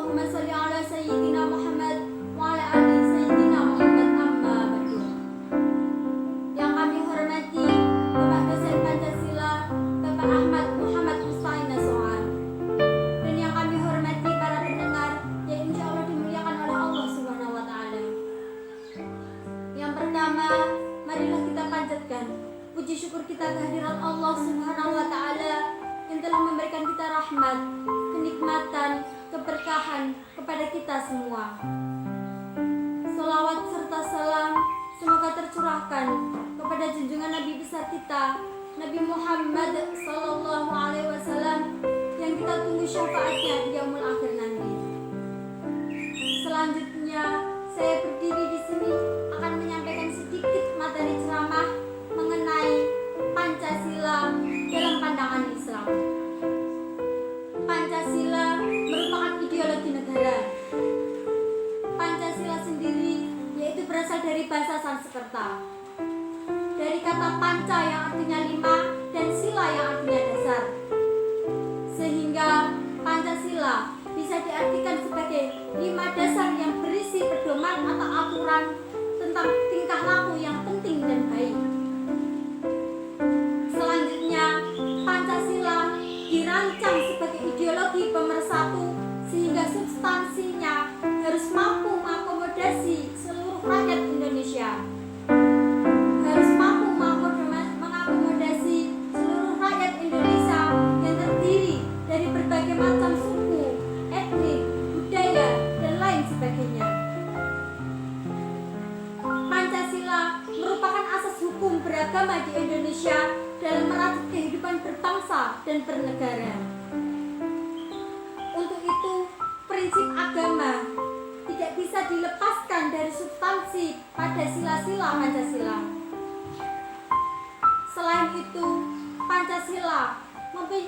Allahumma sholli ala sayyidina Muhammad wa ala ali sayyidina Muhammad amma ba'du. Yang kami hormati Bapak dosen Pancasila, Bapak Ahmad Muhammad Musta'in Nasuhan. Dan yang kami hormati para pendengar yang insya Allah dimuliakan oleh Allah Subhanahu wa Ta'ala. Yang pertama, marilah kita panjatkan puji syukur kita kehadiran Allah Subhanahu wa Ta'ala yang telah memberikan kita rahmat, kenikmatan, keberkahan kepada kita semua. Salawat serta salam semoga tercurahkan kepada junjungan Nabi besar kita, Nabi Muhammad sallallahu alaihi wasallam yang kita tunggu syafaatnya di yaumul akhir nanti. Selanjutnya, saya berdiri di sini akan menyampaikan sedikit materi ceramah mengenai Pancasila dalam pandangan Islam. Pancasila merupakan ideologi negara. Pancasila sendiri yaitu berasal dari bahasa Sanskerta, dari kata panca yang artinya 5 dan sila yang artinya dasar, sehingga Pancasila bisa diartikan sebagai 5 dasar yang berisi pedoman atau aturan tentang tingkah laku yang penting dan baik. Selanjutnya, Pancasila dirancang sebagai ideologi pemersatu sehingga substansinya harus mampu mengakomodasi seluruh rakyat Indonesia. Harus mampu mengakomodasi seluruh rakyat Indonesia yang terdiri dari berbagai macam suku, etnik, budaya, dan lain sebagainya. Pancasila merupakan asas hukum beragama di Indonesia dalam merajut kehidupan berbangsa dan bernegara. Untuk itu, prinsip agama tidak bisa dilepaskan dari substansi pada sila-sila Pancasila. Selain itu, Pancasila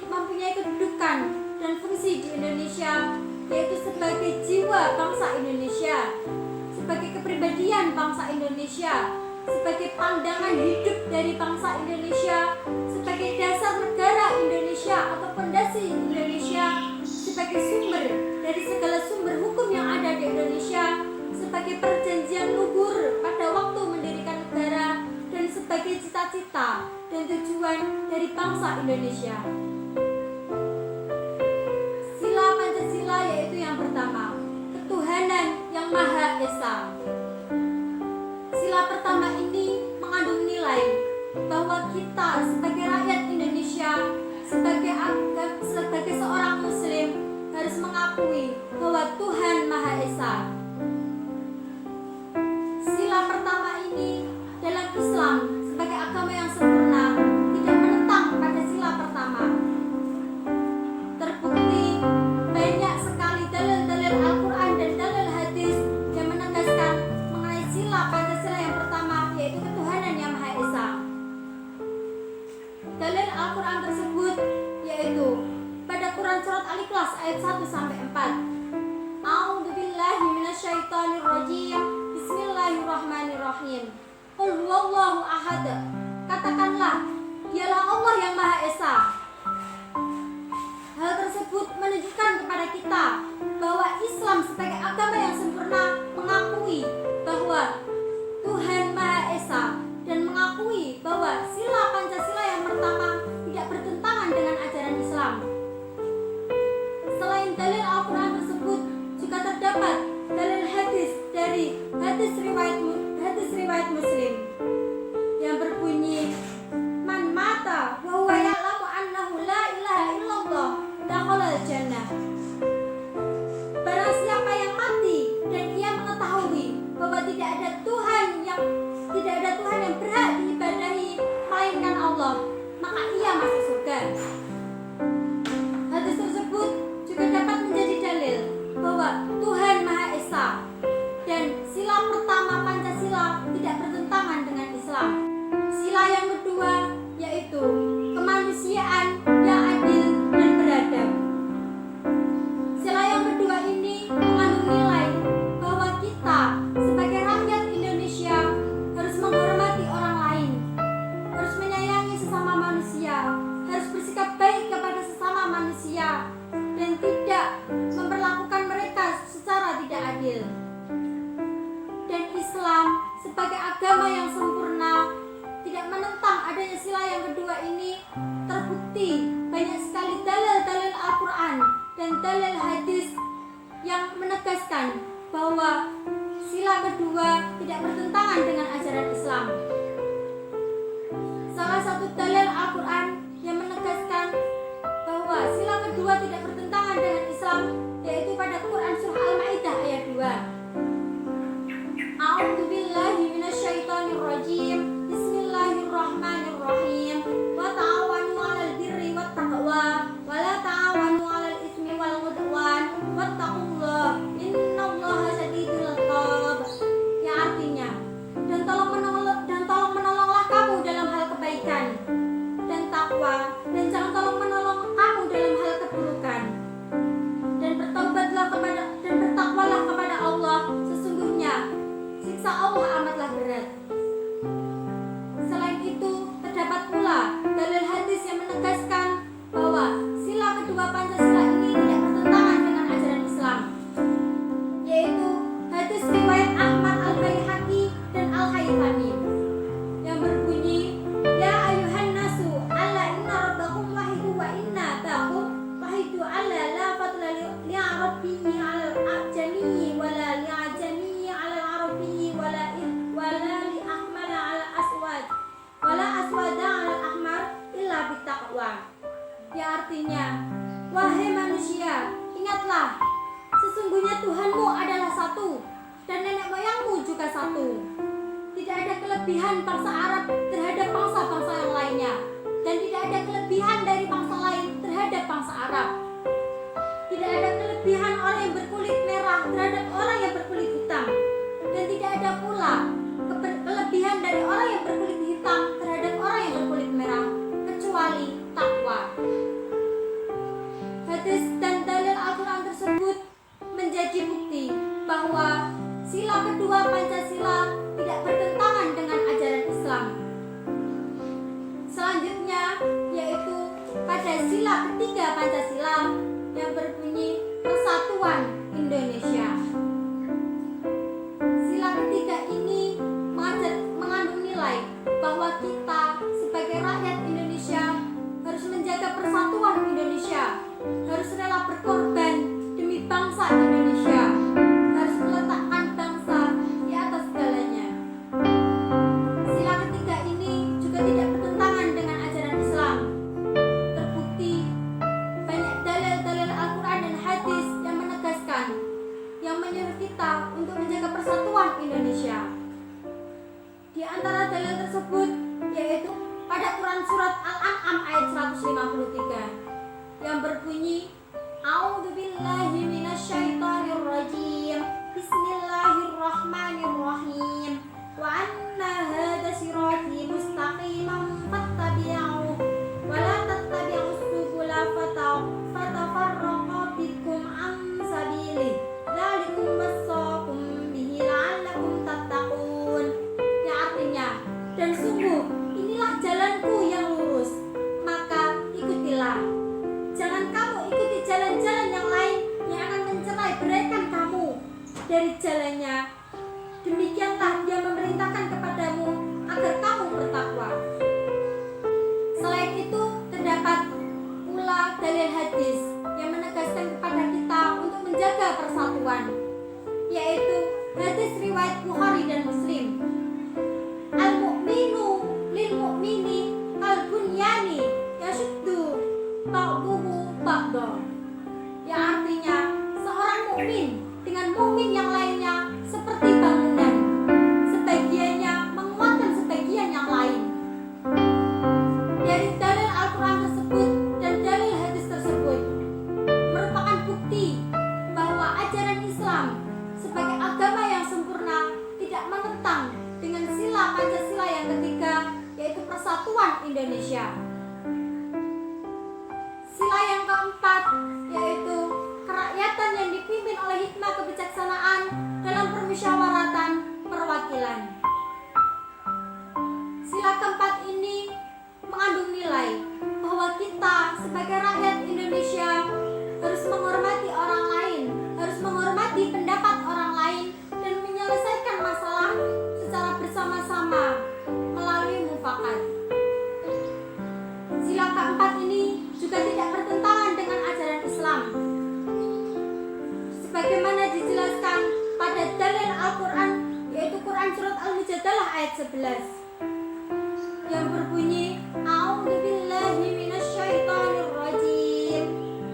mempunyai kedudukan dan fungsi di Indonesia, yaitu sebagai jiwa bangsa Indonesia, sebagai kepribadian bangsa Indonesia, sebagai pandangan hidup dari bangsa Indonesia, sebagai dasar negara Indonesia atau fondasi Indonesia, sebagai sumber dari segala sumber hukum yang ada di Indonesia, sebagai perjanjian luhur pada waktu mendirikan negara, dan sebagai cita-cita dan tujuan dari bangsa Indonesia. Sila Pancasila yaitu yang pertama, ketuhanan yang Maha Esa. Sila pertama ini mengandung nilai bahwa kita sebagai rakyat Indonesia, sebagai seorang muslim harus mengakui bahwa Tuhan Maha Esa. Sila pertama ini dalam Islam sebagai agama yang sempurna tidak menentang pada sila pertama. Terbukti banyak sekali dalil-dalil Al-Quran dan dalil hadis yang menegaskan mengenai sila Pancasila yang pertama, yaitu ketuhanan yang Maha Esa. Dalil Al-Quran tersebut yaitu pada Quran surat Al-Ikhlas ayat 1-4. A'udzubillahi minasyaitonirrajim. Bismillahirrahmanirrahim. Qul huwallahu ahad. Katakanlah, dialah Allah yang Maha Esa. Hal tersebut menunjukkan kepada kita bahwa Islam sebagai agama yang sempurna mengakui bahwa Tuhan Maha Esa dan mengakui bahwa sila Pancasila yang pertama tidak bertentangan dengan ajaran Islam. Selain dalil Al-Quran tersebut, juga terdapat dalil hadis dari hadis riwayat Muslim yang berbunyi, man mata wa huwa ya'lamu annahu la ilaha illallah dakhalal jannah. Barang siapa yang mati dan ia mengetahui bahwa tidak ada Tuhan yang berhak diibadahi melainkan Allah, maka ia masuk surga. Hadis tersebut juga dapat menjadi dalil bahwa Tuhan Maha Esa dan sila pertama Pancasila tidak bertentangan dengan Islam. Sila yang kedua yaitu kemanusiaan yang adil dan beradab. Sila yang kedua ini mengandung nilai bahwa kita sebagai rakyat Indonesia harus menghormati orang lain, harus menyayangi sesama manusia, harus bersikap baik sebagai agama yang sempurna, tidak menentang adanya sila yang kedua ini, terbukti banyak sekali dalil-dalil Al-Quran dan dalil hadis yang menegaskan bahwa sila kedua tidak bertentangan dengan ajaran Islam. Salah satu dalil Al-Quran yang menegaskan bahwa sila kedua tidak bertentangan dengan Islam yaitu pada Quran surah Al-Maidah ayat 2. A'udzubillahi minasyaitonirrajim. Bismillahirrahmanirrahim. Wa ta'awanu 'alal birri wat taqwa wa la ta'awanu 'alal itsmi wal 'udwan wattaqullaha innallaha syadidul 'iqab. Ya artinya, dan tolong menolonglah kamu dalam hal kebaikan dan takwa, dan jangan tolong menolong kamu dalam hal keburukan. Dan bertaubatlah dan bertakwalah kepada Allah, sesungguhnya siksa Allah amatlah berat. Selain itu, terdapat pula dalil hadis yang menegaskan bahwa sila kedua Pancasila ini tidak bertentangan dengan ajaran Islam, yaitu hadis riwayat Ahmad Al-Baihaqi dan Al-Haythami yang berbunyi, Ya ayuhan nasu, alla inna rabbakum wahidu wa inna bakum wahidu alla la fadla li'arabiyyi 'alal ajamiyyi wa la li'ajamiyyi 'alal arabiyyi wa la li'ahmala 'alal aswad wa la aswada 'alal ahmar illa bittaqwa. Ya artinya, wahai manusia, ingatlah, sesungguhnya Tuhanmu adalah satu dan nenek moyangmu juga satu. Tidak ada kelebihan bangsa Arab terhadap bangsa-bangsa yang lainnya, dan tidak ada kelebihan dari bangsa lain terhadap bangsa Arab. Tidak ada kelebihan orang yang berkulit merah terhadap orang yang berkulit hitam, dan tidak ada pula kelebihan dari orang yang berkulit hitam terhadap orang yang berkulit merah, kecuali takwa. Hadis dan dalil Al-Quran tersebut menjadi bukti bahwa sila kedua Pancasila tidak bertentangan dengan ajaran Islam. Selanjutnya yaitu pada sila ketiga Pancasila yang berbunyi Persatuan Indonesia. Sila ketiga ini mengandung nilai bahwa kita sebagai rakyat Indonesia harus menjaga persatuan Indonesia, harus rela berkorban demi bangsa Indonesia, harus meletakkan bangsa di atas segalanya. Sila ketiga ini juga tidak bertentangan dengan ajaran Islam. Terbukti banyak dalil-dalil Al-Quran dan hadis yang menegaskan, yang menyuruh kita untuk menjaga persatuan Indonesia. Di antara dalil tersebut yaitu pada Quran surat Al-An'am ayat 153 yang berbunyi, A'udzubillahi minasyaitonirrajim. Bismillahirrahmanirrahim. Wa anna hadza sirati mustaqiman fattabi'uhu wa la tattabi'us subula fatafarraqa bikum an sabilihi. Dzalikum wassaqum bihi la'allakum tattaqun. Ya artinya, dan sungguh inilah jalanku yang lurus, maka ikutilah. Jangan kamu ikuti jalan-jalan yang lain yang akan mencerai beraikan kamu dari jalannya. Demikianlah Dia memerintahkan kepadamu agar kamu bertakwa. Selain itu, terdapat pula dalil hadis yang menegaskan kepada kita untuk menjaga persatuan, yaitu hadis riwayat Bukhari dan Muslim. Al-mu'minu lil mu'mini kal bunyani yashuddu ba'duhu ba'da. Ya artinya, seorang mukmin dengan mukmin yang lainnya seperti bangunan, sebagiannya menguatkan sebagian yang lain. Dari dalil Al-Quran tersebut dan dalil hadis tersebut merupakan bukti bahwa ajaran Islam sebagai agama yang sempurna tidak menentang dengan sila Pancasila yang ketiga, yaitu Persatuan Indonesia. Sila yang keempat yaitu kerakyatan yang dipimpin oleh hikmah kebijaksanaan dalam permusyawaratan perwakilan. Sila keempat ini mengandung nilai bahwa kita sebagai rakyat Indonesia harus menghormati orang lain, harus menghormati pendapat orang lain, dan menyelesaikan masalah secara bersama sebagaimana dijelaskan pada dalil Al-Quran, yaitu Quran surat Al-Mujadalah ayat 11 yang berbunyi, A'udzubillahi minasyaitonirrajim.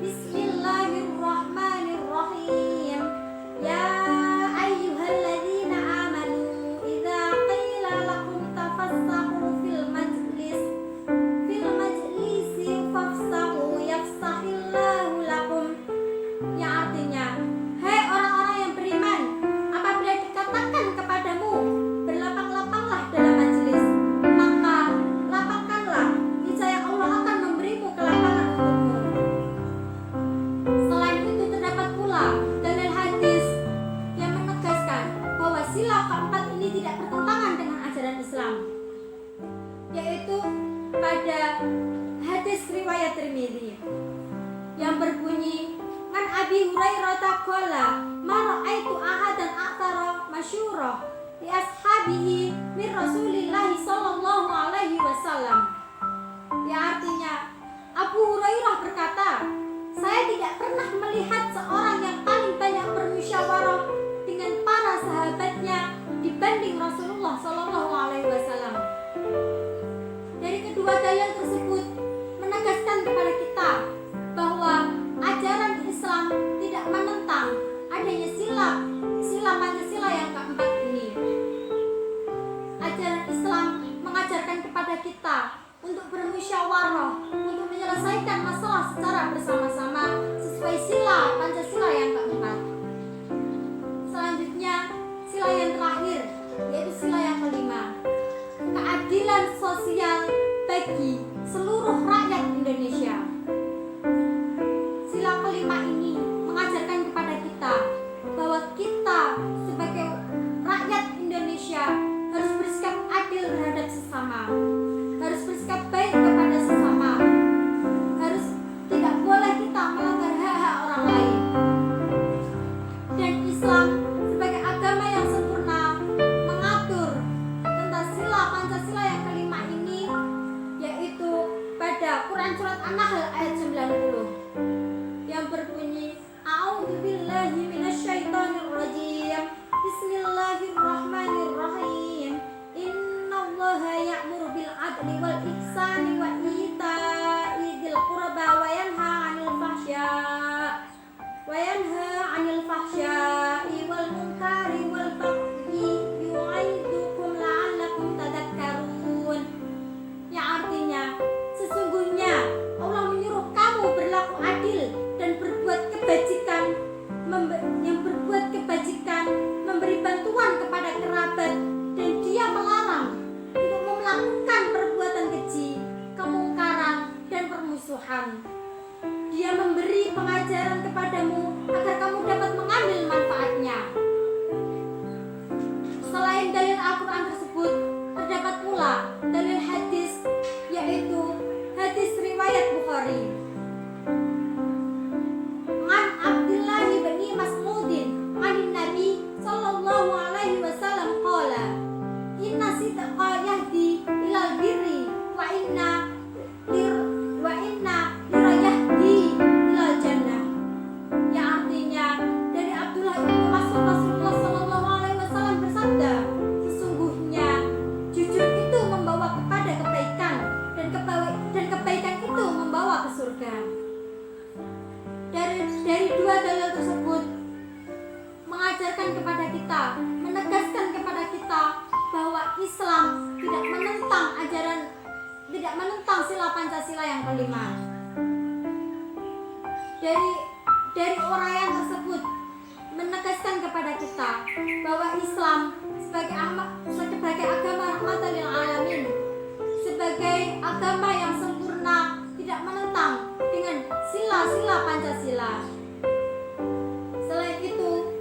Bismillahirrahmanirrahim. Ya ayyuhalladzina amanu idza qila lakum tafassahu fil majlisi fafsahu yafsahillahu lakum. Yang artinya, hai orang-orang yang beriman, apabila dikatakan kepadamu berlapang-lapanglah dalam majelis, maka lapangkanlah, niscaya Allah akan memberimu kelapangan untukmu. Selain itu terdapat pula dalil hadis yang menegaskan bahwa sila keempat ini tidak bertentangan dengan ajaran Islam, yaitu pada hadis riwayat Tirmidzi yang berbunyi, Man Abi Hurairah qala ma ra'aitu ahadan aktsara masyurah li ashabihi min Rasulillah sallallahu alaihi wasallam. Ya, artinya Abu Hurairah berkata, saya tidak pernah melihat seorang yang paling banyak bermusyawarah dengan para sahabatnya dibanding Rasulullah sallallahu alaihi wasallam. Dari kedua dalil tersebut menegaskan kepada kita bahwa ajaran Islam tidak menentang adanya sila Pancasila yang keempat ini. Ajaran Islam mengajarkan kepada kita untuk bermusyawarah, untuk menyelesaikan masalah secara bersama-sama sesuai sila Pancasila yang keempat. Selanjutnya, sila yang terakhir, yaitu sila yang kelima, keadilan sosial bagi seluruh rakyat Indonesia. Sila kelima ini mengajarkan kepada kita bahwa kita sebagai rakyat Indonesia harus bersikap adil terhadap sesama, harus bersikap baik kepada sesama, harus tidak boleh kita melanggar hak-hak orang lain. Dan Islam sebagai agama yang sempurna mengatur tentang sila Pancasila yang kelima ini, yaitu pada Quran surat An-Nahl ayat 90 yang berbunyi, A'udzubillahi minasyaitonirrajim. Bismillahirrahmanirrahim. Innallaha ya'muru bil adli wal ihsani wa ita'i dzil qurba wa yanha 'anil fahsya'i wal munkari wal baghi yu'idukum la'allakum tadhakkarun. Yang artinya, sesungguhnya Allah menyuruh kamu berlaku adil dan berbuat kebajikan, memberi bantuan kepada kerabat, dan Dia melarang untuk melakukan perbuatan keji, kemungkaran, dan permusuhan. Dia memberi pengajaran kepadamu agar kamu dapat mengambil manfaatnya. Selain dalil Al-Quran tersebut, terdapat pula dalil hadis, yaitu hadis riwayat Bukhari. An Abdullah bin Mas'udin an Nabi sallallahu alaihi wasallam qala, inna sidqa yahdi ilal birri wa inna yahdi ilal jannah. Yang artinya, dari Abdullah bin Mas'ud, Rasulullah sallallahu alaihi wasallam bersabda, sesungguhnya jujur itu membawa kepada kebaikan, dan kebaikan itu membawa ke surga. Dari dua dalil tersebut mengajarkan kepada kita, menegaskan kepada kita bahwa Islam tidak menentang sila Pancasila yang kelima. Dari uraian tersebut menegaskan kepada kita bahwa Islam sebagai agama rahmatan lil alamin, sebagai agama yang sempurna, tidak menentang dengan sila-sila Pancasila. Selain itu,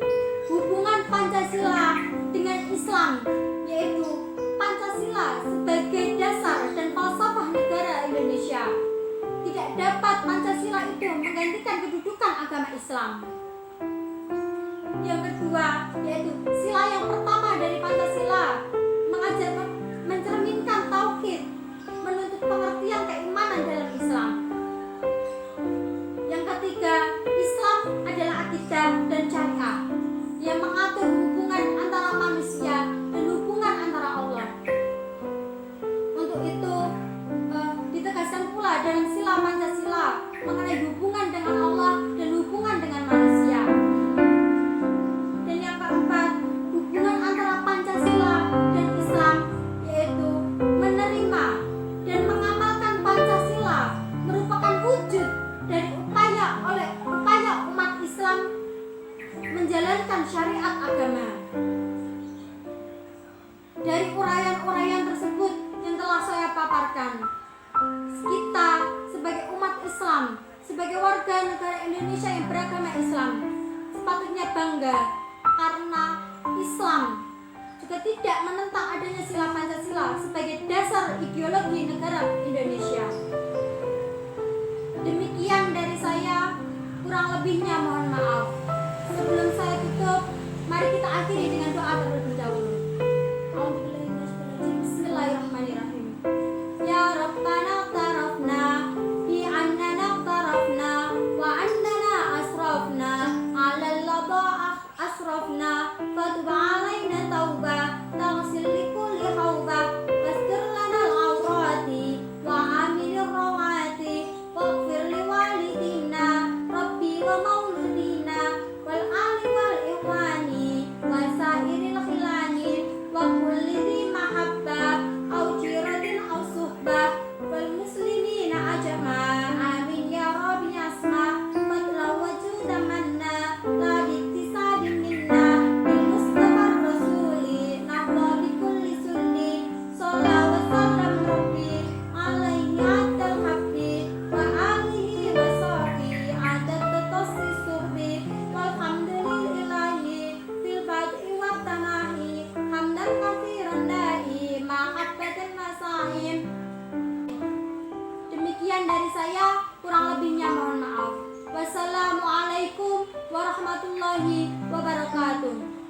hubungan Pancasila dengan Islam, yaitu Pancasila sebagai dasar dan falsafah negara Indonesia, tidak dapat Pancasila itu menggantikan kedudukan agama Islam. Yang kedua, yaitu sila yang pertama dari Pancasila, mencerminkan tauhid, menuntut pengertian keimanan dalam Islam. Yang ketiga, Islam adalah akidah dan syariah. menjalankan syariat agama. Dari uraian-uraian tersebut yang telah saya paparkan, kita sebagai umat Islam, sebagai warga negara Indonesia yang beragama Islam, sepatutnya bangga karena Islam juga tidak menentang adanya sila Pancasila sebagai dasar ideologi negara Indonesia. Demikian dari saya, kurang lebihnya mohon maaf. Sebelum saya tutup, mari kita akhiri dengan doa terlebih dahulu. Bismillahirrahmanirrahim. Ya Rabbana tarafna bi annana tarafna wa annana asrafna ala al-ladha asrafna fatub alaina tauba taghsil li kulli hauba wastir lana al-awrati wa aminir rawati waghfir li walidina rabbi wa mauludina wal ali wal ikhwani wa sairil khilani wa kulli dhi mahabbah au jiratin au suhbah wal muslimina ajma amin ya rabbi asma fadla wajuda manna la biktisabin minna bil mustafa rasuli nahwa bi kulli sunni sallallahu wa sallam rabbi alaihi atal habbi wa alihi wa sahbihi adat tatasi surbi walhamdulillahi fil bad'i wa tanahi hamdan katsiran da'i mahabbatan masaim. Demikian dari saya, kurang lebihnya mohon maaf. Wassalamualaikum warahmatullahi wabarakatuh.